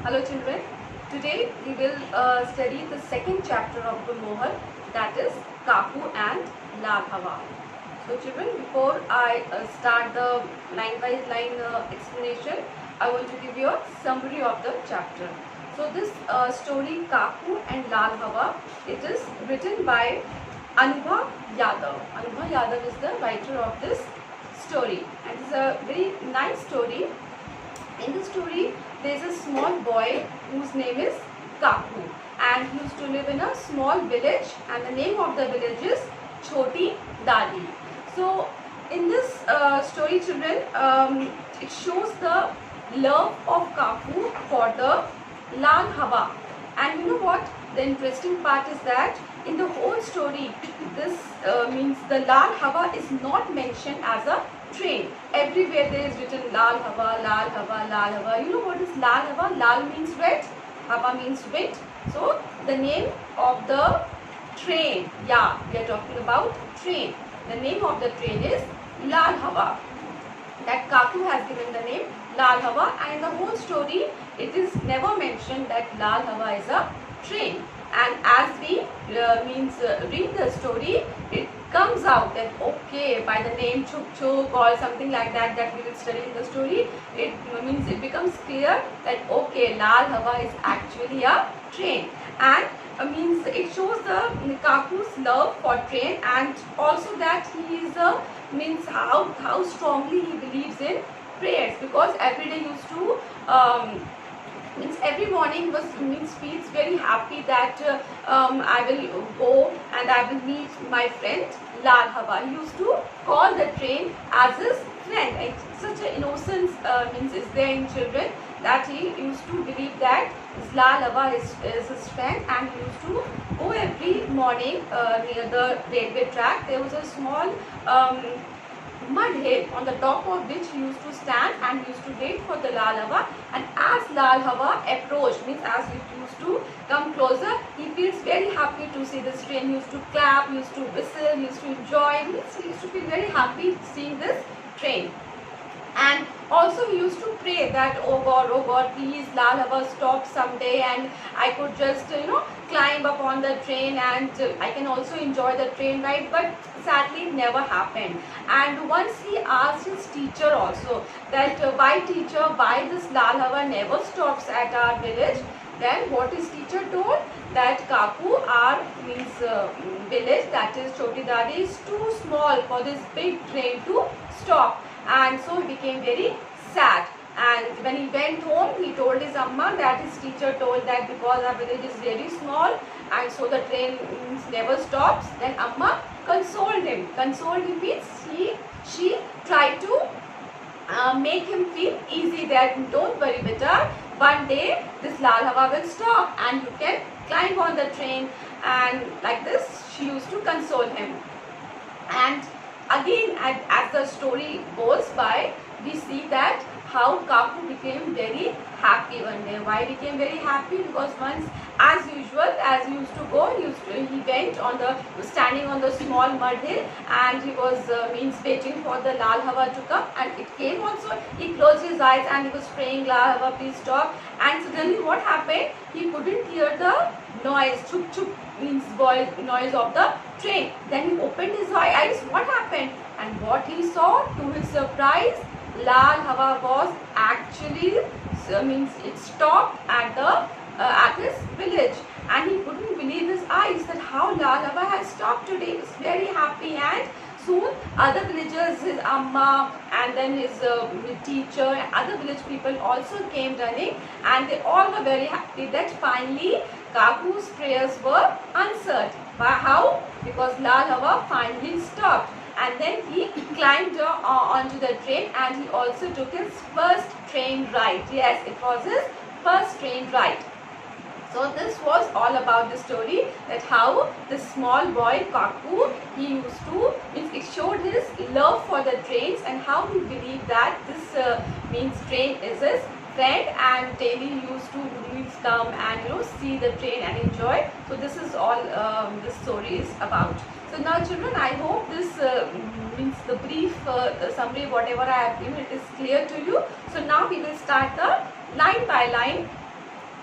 Hello children, today we will study the second chapter of Gulmohar, that is Kaku and Lal Hawa. So children, before I start the line by line explanation, I want to give you a summary of the chapter. So this story Kaku and Lal Hawa, it is written by Anubha Yadav. Anubha Yadav is the writer of this story, and it's a very nice story. In the story, there is a small boy whose name is Kaku, and he used to live in a small village, and the name of the village is Choti Dadi. So in this story, children, it shows the love of Kaku for the Lal Hawa. And you know what? The interesting part is that in the whole story, this means the Lal Hawa is not mentioned as a train. Everywhere there is written Lal Hawa, Lal Hawa, Lal Hawa. You know what is Lal Hawa? Lal means red, Hawa means wind. So the name of the train, yeah, we are talking about train. The name of the train is Lal Hawa. That Kaku has given the name Lal Hawa, and in the whole story it is never mentioned that Lal Hawa is a train. And as we read the story, it comes out that okay, by the name Chuk Chuk or something like that that we will study in the story, it becomes clear that okay, Lal Hawa is actually a train. And means it shows the Kaku's love for train, and also that he is means how strongly he believes in prayers, because every day used to means every morning feels very happy that I will go and I will meet my friend Lal Hawa. He used to call the train as his friend. And such an innocence is there in children, that he used to believe that Lal Hawa is his friend, and he used to go every morning near the railway track. There was a small mud hill on the top of which he used to stand, and he used to wait for the Lal Hawa. And as Lal Hawa approached, means as it used to come closer, he feels very happy to see this train. He used to clap, he used to whistle, he used to enjoy, he used to feel very happy seeing this train. And also he used to pray that oh God, please Lal Hawa stop someday, and I could just climb up on the train, and I can also enjoy the train ride. But sadly it never happened. And once he asked his teacher also that why teacher, why this Lal Hawa never stops at our village. Then what his teacher told, that Kaku, our village, that is Choti Dadi, is too small for this big train to stop. And so he became very sad. And when he went home, he told his amma that his teacher told that because our village is very small and so the train never stops. Then amma consoled him. Consoled him means she tried to make him feel easy, that don't worry beta, one day this Lal Hawa will stop and you can climb on the train. And like this she used to console him. And again, as the story goes by, we see that how Kaku became very happy one day. Why became very happy? Because once, as usual, as he used to go, he went standing on the small mud hill, and he was waiting for the Lal Hawa to come, and it came also. He closed his eyes and he was praying, Lal Hawa, please stop. And suddenly what happened? He couldn't hear the noise, chuk chuk means noise of the train. Then he opened his eyes. What happened? And what he saw, to his surprise, Lal Hawa was actually it stopped at his village, and he couldn't believe his eyes that how Lal Hawa has stopped today. He was very happy, and soon other villagers, his amma and then his teacher and other village people also came running, and they all were very happy that finally Kaku's prayers were answered. How? Because Lal Hawa finally stopped. And then he climbed onto the train, and he also took his first train ride. Yes, it was his first train ride. So this was all about the story, that how the small boy Kaku, he used to, it showed his love for the trains, and how he believed that this train is his friend, and daily he used to come and see the train and enjoy. So this is all this story is about. So now children, I hope this the brief summary whatever I have given, it is clear to you. So now we will start the line by line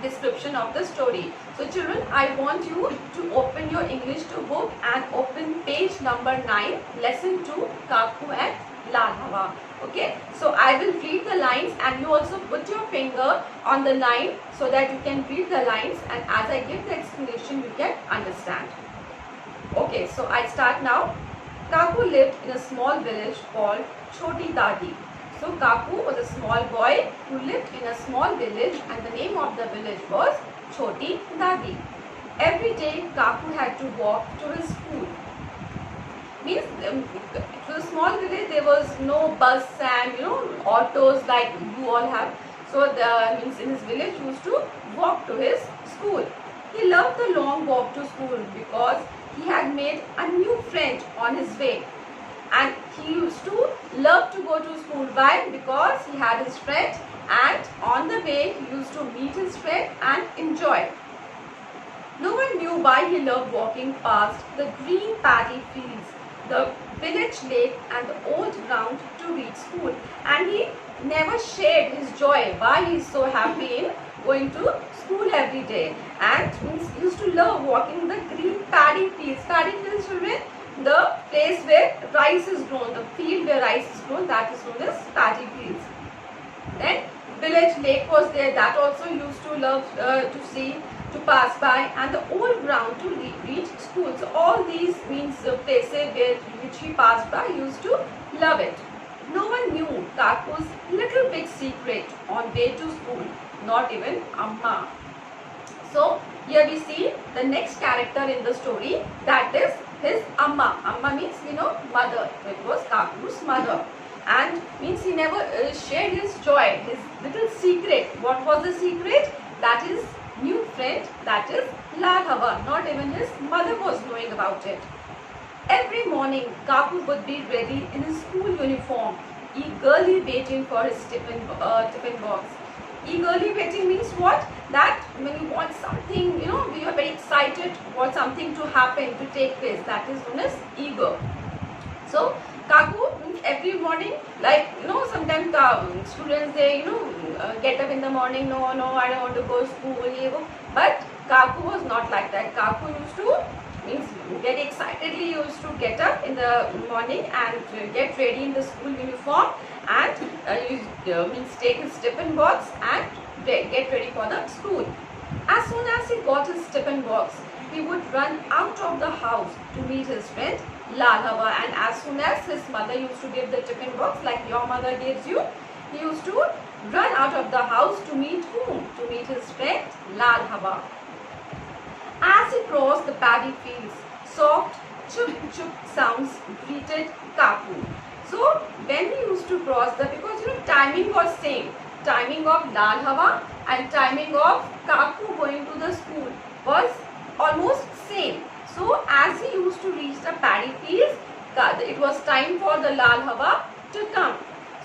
description of the story. So children, I want you to open your English 2 book and open page number 9, lesson 2, Kaku and Lal Hawa. Okay, so I will read the lines and you also put your finger on the line so that you can read the lines, and as I give the explanation you can understand. Okay, so I start now. Kaku lived in a small village called Choti Dadi. So Kaku was a small boy who lived in a small village, and the name of the village was Choti Dadi. Every day Kaku had to walk to his school. Means to a small village there was no bus and autos like you all have. So means in his village he used to walk to his school. He loved the long walk to school because he had made a new friend on his way. And he used to love to go to school. Why? Because he had his friend, and on the way he used to meet his friend and enjoy. No one knew why he loved walking past the green paddy fields, the village lake and the old ground to reach school. And he never shared his joy why he is so happy in going to school every day. And he used to love walking the green paddy fields. Paddy fields, children, the place where rice is grown, the field where rice is grown, that is known as paddy fields. Then village lake was there, that also used to love to see, to pass by, and the old ground to reach school. So all these means places which he passed by, used to love it. No one knew Kaku's little big secret on way to school, not even Amma. So here we see the next character in the story, that is his Amma. Amma means mother. It was Kaku's mother, and means he never shared his joy, his little secret. What was the secret? That is new friend, that is Lal Hawa. Not even his mother was knowing about it. Every morning Kaku would be ready in his school uniform, eagerly waiting for his tiffin box. Eagerly waiting means what? That when you want something, we are very excited for something to happen, to take place, that is known as eager. So Kaku, every morning, like sometimes students, they get up in the morning, no, I don't want to go to school, but Kaku was not like that. Kaku used to very excitedly used to get up in the morning and get ready in the school uniform, and take his tiffin box and get ready for the school. As soon as he got his tiffin box, he would run out of the house to meet his friend Lal Hawa. And as soon as his mother used to give the tiffin box, like your mother gives you, he used to run out of the house to meet whom? To meet his friend Lal Hawa. As he crossed the paddy fields, soft chup chup sounds greeted Kaku. So when he used to cross because timing was same, timing of Lal Hawa and timing of Kaku going to the school was almost same. So as he used to reach the paddy fields, it was time for the Lal Hawa to come.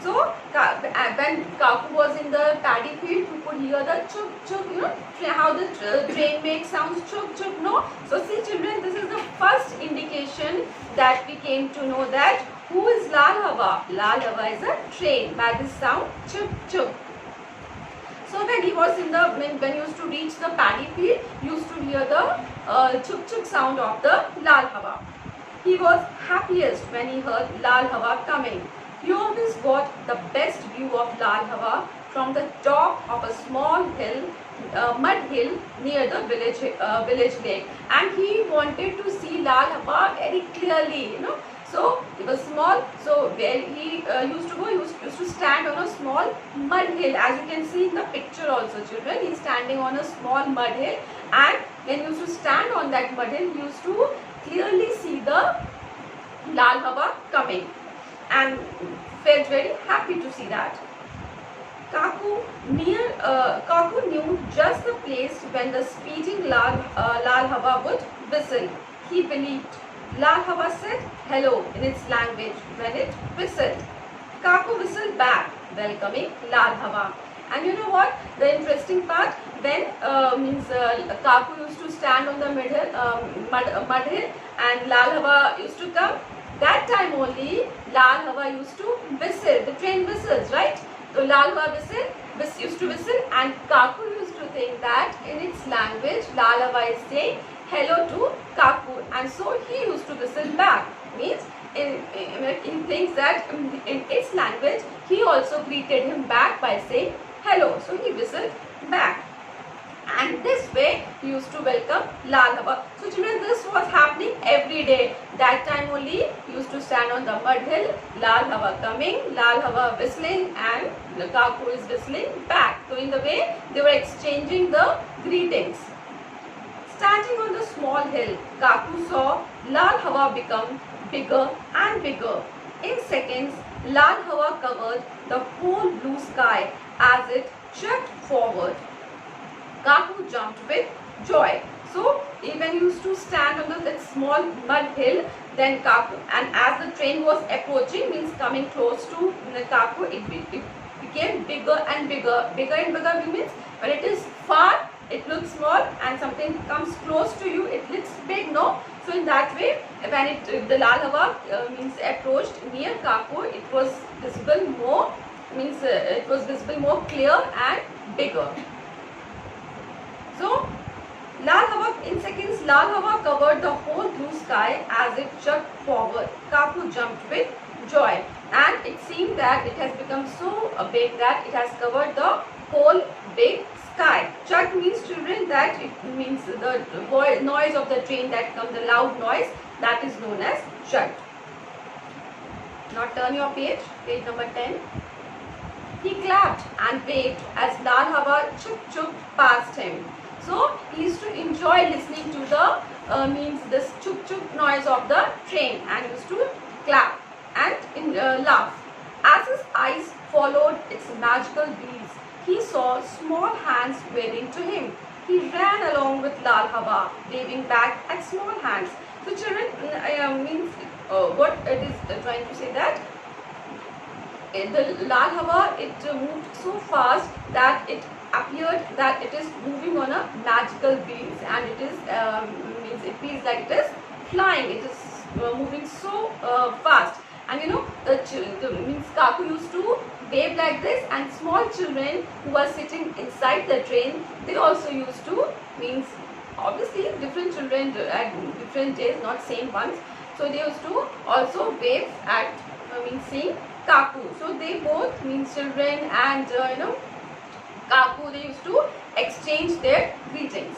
So when Kaku was in the paddy field, you could hear the chup chup, how the train makes sounds, chup chup, no? So see children, this is the first indication that we came to know that who is Lal Hawa? Lal Hawa is a train by this sound, chup chup. So when he was in the, when he used to reach the paddy field, he used to hear the chup chup sound of the Lal Hawa. He was happiest when he heard Lal Hawa coming. He always got the best view of Lal Hawa from the top of a small hill, mud hill near the village lake, and he wanted to see Lal Hawa very clearly, So it was small. So where he used to go, he used to stand on a small mud hill. As you can see in the picture also, children, he is standing on a small mud hill, and when he used to stand on that mud hill, he used to clearly see the Lal Hawa coming, and felt very happy to see that. Kaku knew just the place when the speeding Lal Hawa would whistle. He believed. Lal Hawa said hello in its language when it whistled. Kaku whistled back, welcoming Lal Hawa. And you know what? The interesting part, when Kaku used to stand on the mud hill and Lal Hawa used to come, that time only Lal Hawa used to whistle. The train whistles, right? So Lal Hawa used to whistle, and Kaku used to think that in its language, Lal Hawa is saying hello to Kaku, and so he used to whistle back. Means he thinks that in its language, he also greeted him back by saying hello. So he whistled back. And this way he used to welcome Lal Hawa. So children, this was happening every day. That time only he used to stand on the mud hill, Lal Hawa coming, Lal Hawa whistling, and the Kaku is whistling back. So in the way they were exchanging the greetings. Standing on the small hill, Kaku saw Lal Hawa become bigger and bigger. In seconds, Lal Hawa covered the whole blue sky as it chugged forward. Kaku jumped with joy. So when he used to stand on that small mud hill, then Kaku, and as the train was approaching, means coming close to Kaku, it became bigger and bigger. Bigger and bigger means when it is far, it looks small, and something comes close to you, it looks big, no? So in that way, when the Lal Hawa means approached near Kaku, it was visible more, means it was visible more clear and bigger. So, Lal Hawa, in seconds, Lal Hawa covered the whole blue sky as it chugged forward. Kaku jumped with joy, and it seemed that it has become so big that it has covered the whole big sky. Chug means, children, that it means the noise of the train that comes, the loud noise, that is known as chug. Now turn your page number 10. He clapped and waved as Lal Hawa chuk chuk past him. So he used to enjoy listening to the means this chuk chuk noise of the train, and used to clap and laugh. As his eyes followed its magical wheels, he saw small hands waving to him. He ran along with Lal Hawa, waving back at small hands. So children, means what it is trying to say that the Lal Hawa, it moved so fast that it appeared that it is moving on a magical wheels, and it is means it feels like it is flying. It is moving so fast, and you know the means Kaku used to wave like this, and small children who were sitting inside the train, they also used to, means obviously different children at different days, not same ones. So they used to also wave at means seeing Kaku. So they both, means children and Kaku, they used to exchange their greetings.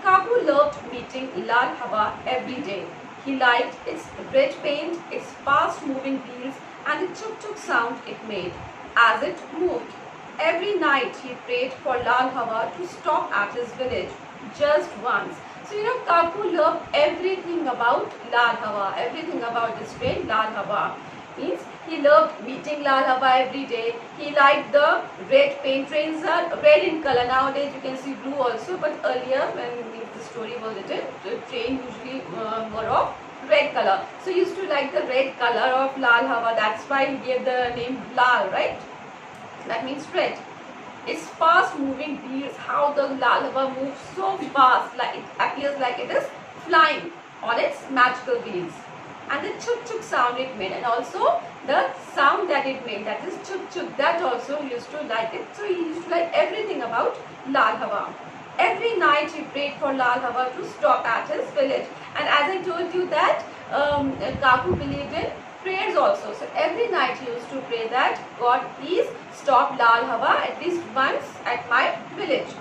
Kaku loved meeting Lal Hawa every day. He liked its red paint, its fast moving wheels, and the chuk chuk sound it made as it moved. Every night he prayed for Lal Hawa to stop at his village just once. So Kaku loved everything about Lal Hawa, everything about this train Lal Hawa. Means he loved meeting Lal Hawa every day. He liked the red paint. Trains are red in color. Nowadays you can see blue also, but earlier when the story was written, the train usually were of red color. So he used to like the red color of Lal Hawa. That's why he gave the name Lal, right? That means red. Its fast moving wheels, how the Lal Hawa moves so fast, like it appears like it is flying on its magical wheels. And the chuk chuk sound it made, and also the sound that it made, that is chuk chuk, that also used to like it. So he used to like everything about Lal Hawa. Every night he prayed for Lal Hawa to stop at his village. And as I told you that Kaku believed in prayers also. So every night he used to pray that God please stop Lal Hawa at least once at my village.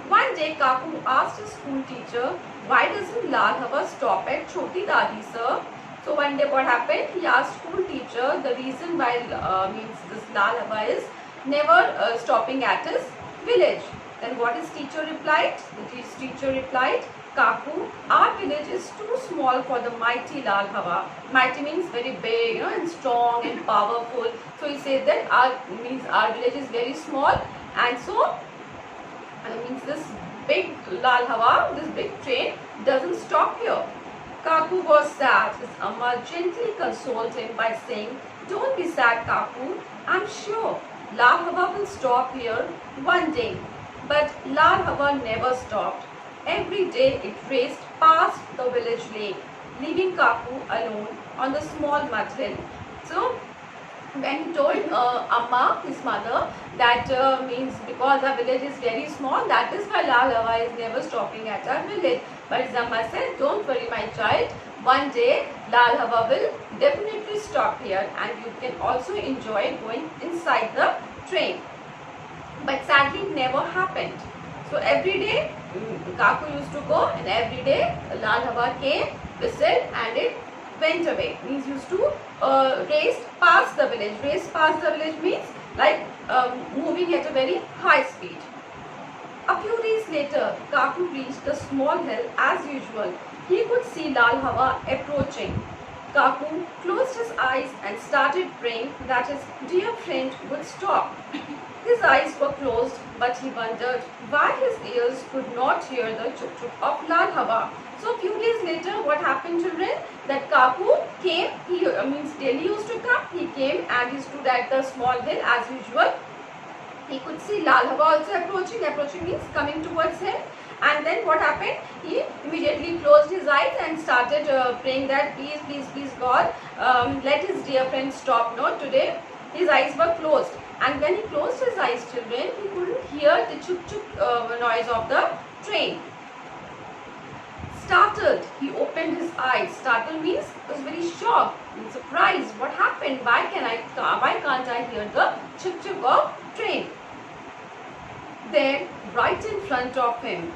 One day Kaku asked his school teacher, why doesn't Lal Hawa stop at Choti Dadi, sir? So one day what happened? He asked school teacher the reason why means this Lal Hawa is never stopping at his village. Then what his teacher replied? His teacher replied, Kaku, our village is too small for the mighty Lal Hawa. Mighty means very big, and strong and powerful. So he said that our village is very small, and so means this big Lal Hawa, this big train doesn't stop here. Kaku was sad. His Amma gently consoled him by saying, don't be sad, Kaku. I'm sure Lal Hawa will stop here one day. But Lal Hawa never stopped. Every day it raced past the village lake, leaving Kaku alone on the small mud hill. So when he told Amma, his mother, that means because our village is very small, that is why Lal Hawa is never stopping at our village. But his Amma said, don't worry my child, one day Lal Hawa will definitely stop here and you can also enjoy going inside the train. But sadly it never happened. So every day Kaku used to go, and every day Lal Hawa came, whistled, and it went away. Means used to race past the village. Race past the village means like moving at a very high speed. A few days later, Kaku reached the small hill as usual. He could see Lal Hawa approaching. Kaku closed his eyes and started praying that his dear friend would stop. His eyes were closed, but he wondered why his ears could not hear the chuk-chuk of Lal Hawa. So a few days later, what happened, children? That Kaku came, he means daily used to come, he came and he stood at the small hill as usual. He could see Lal Hawa also approaching means coming towards him. And then what happened? He immediately closed his eyes and started praying that please God, let his dear friend stop. No, today his eyes were closed. And when he closed his eyes, children, he couldn't hear the chuk-chuk noise of the train. Startled, he opened his eyes. Startled means he was very shocked and surprised. What happened? Why can't I hear the chuk-chuk of train? Then, right in front of him,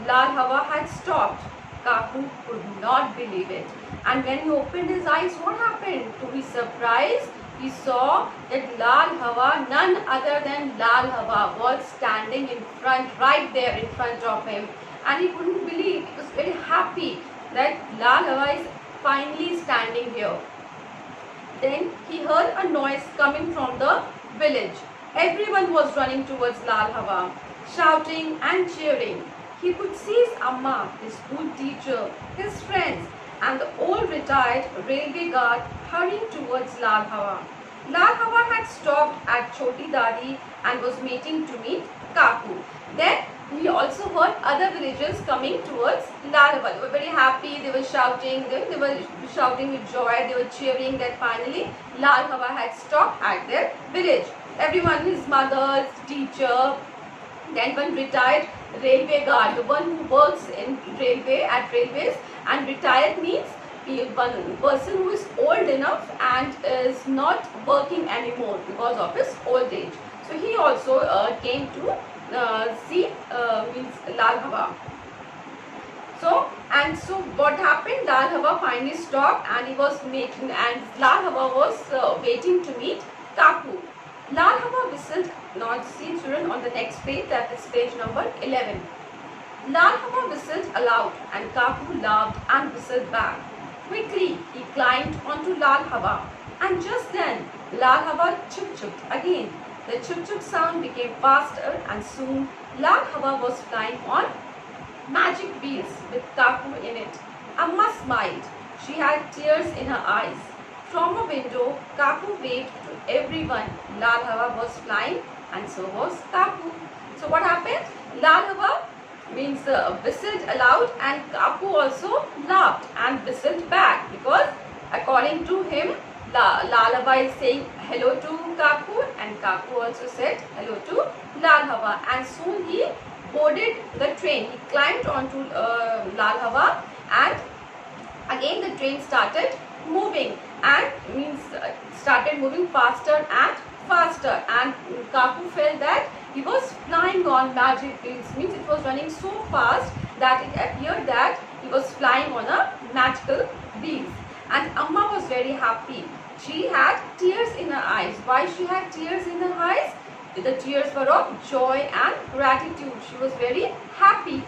Lal Hawa had stopped. Kaku could not believe it. And when he opened his eyes, what happened? To his surprise, he saw that Lal Hawa, none other than Lal Hawa, was standing in front, right there in front of him. And he couldn't believe, he was very happy that Lal Hawa is finally standing here. Then he heard a noise coming from the village. Everyone was running towards Lal Hawa, shouting and cheering. He could see his Amma, his school teacher, his friends, and the old retired railway guard hurrying towards Lal Hawa. Lal Hawa had stopped at Choti Dadi and was waiting to meet Kaku. Then we also heard other villagers coming towards Lal Hawa. They were very happy, they were shouting, they were shouting with joy, they were cheering that finally Lal Hawa had stopped at their village. Everyone, his mother, his teacher, then one retired railway guard, the one who works in railways, and retired means one person who is old enough and is not working anymore because of his old age. So he also came to see means Lal Hawa. So what happened? Lal Hawa finally stopped and he was making, and Lal Hawa was waiting to meet Kaku. Lal Hawa whistled. Now see children on the next page, that is page number 11. Lal Hawa whistled aloud and Kaku laughed and whistled back. Quickly he climbed onto Lal Hawa, and just then Lal Hawa chuk-chuked again. The chuk-chuk sound became faster and soon Lal Hawa was flying on magic wheels with Kaku in it. Amma smiled. She had tears in her eyes. From a window, Kaku waved to everyone. Lal Hawa was flying and so was Kaku. So what happened? Lal Hawa means whistled aloud and Kaku also laughed and whistled back, because according to him, Lal Hawa is saying hello to Kaku and Kaku also said hello to Lal Hawa, and soon he boarded the train. He climbed onto Lal Hawa and again the train started moving and started moving faster and faster, and Kaku felt that he was flying on magic wheels. Means it was running so fast that it appeared that he was flying on a magical wheels. And Amma was very happy. She had tears in her eyes. Why she had tears in her eyes? The tears were of joy and gratitude. She was very happy.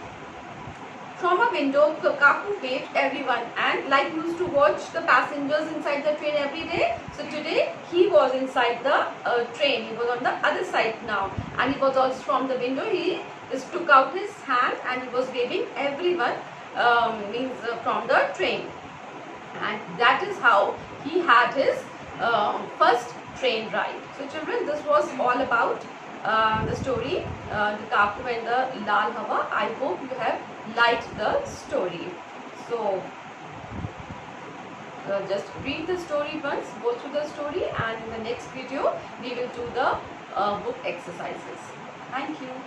From a window, Kaku waved everyone, and like used to watch the passengers inside the train every day. So today he was inside the train. He was on the other side now, and he was also from the window. He just took out his hand and he was waving everyone from the train, and that is how he had his first train ride. So children, this was all about the story, the Kaku and the Lal Hawa. I hope you have liked the story. So just read the story once, go through the story, and in the next video we will do the book exercises. Thank you.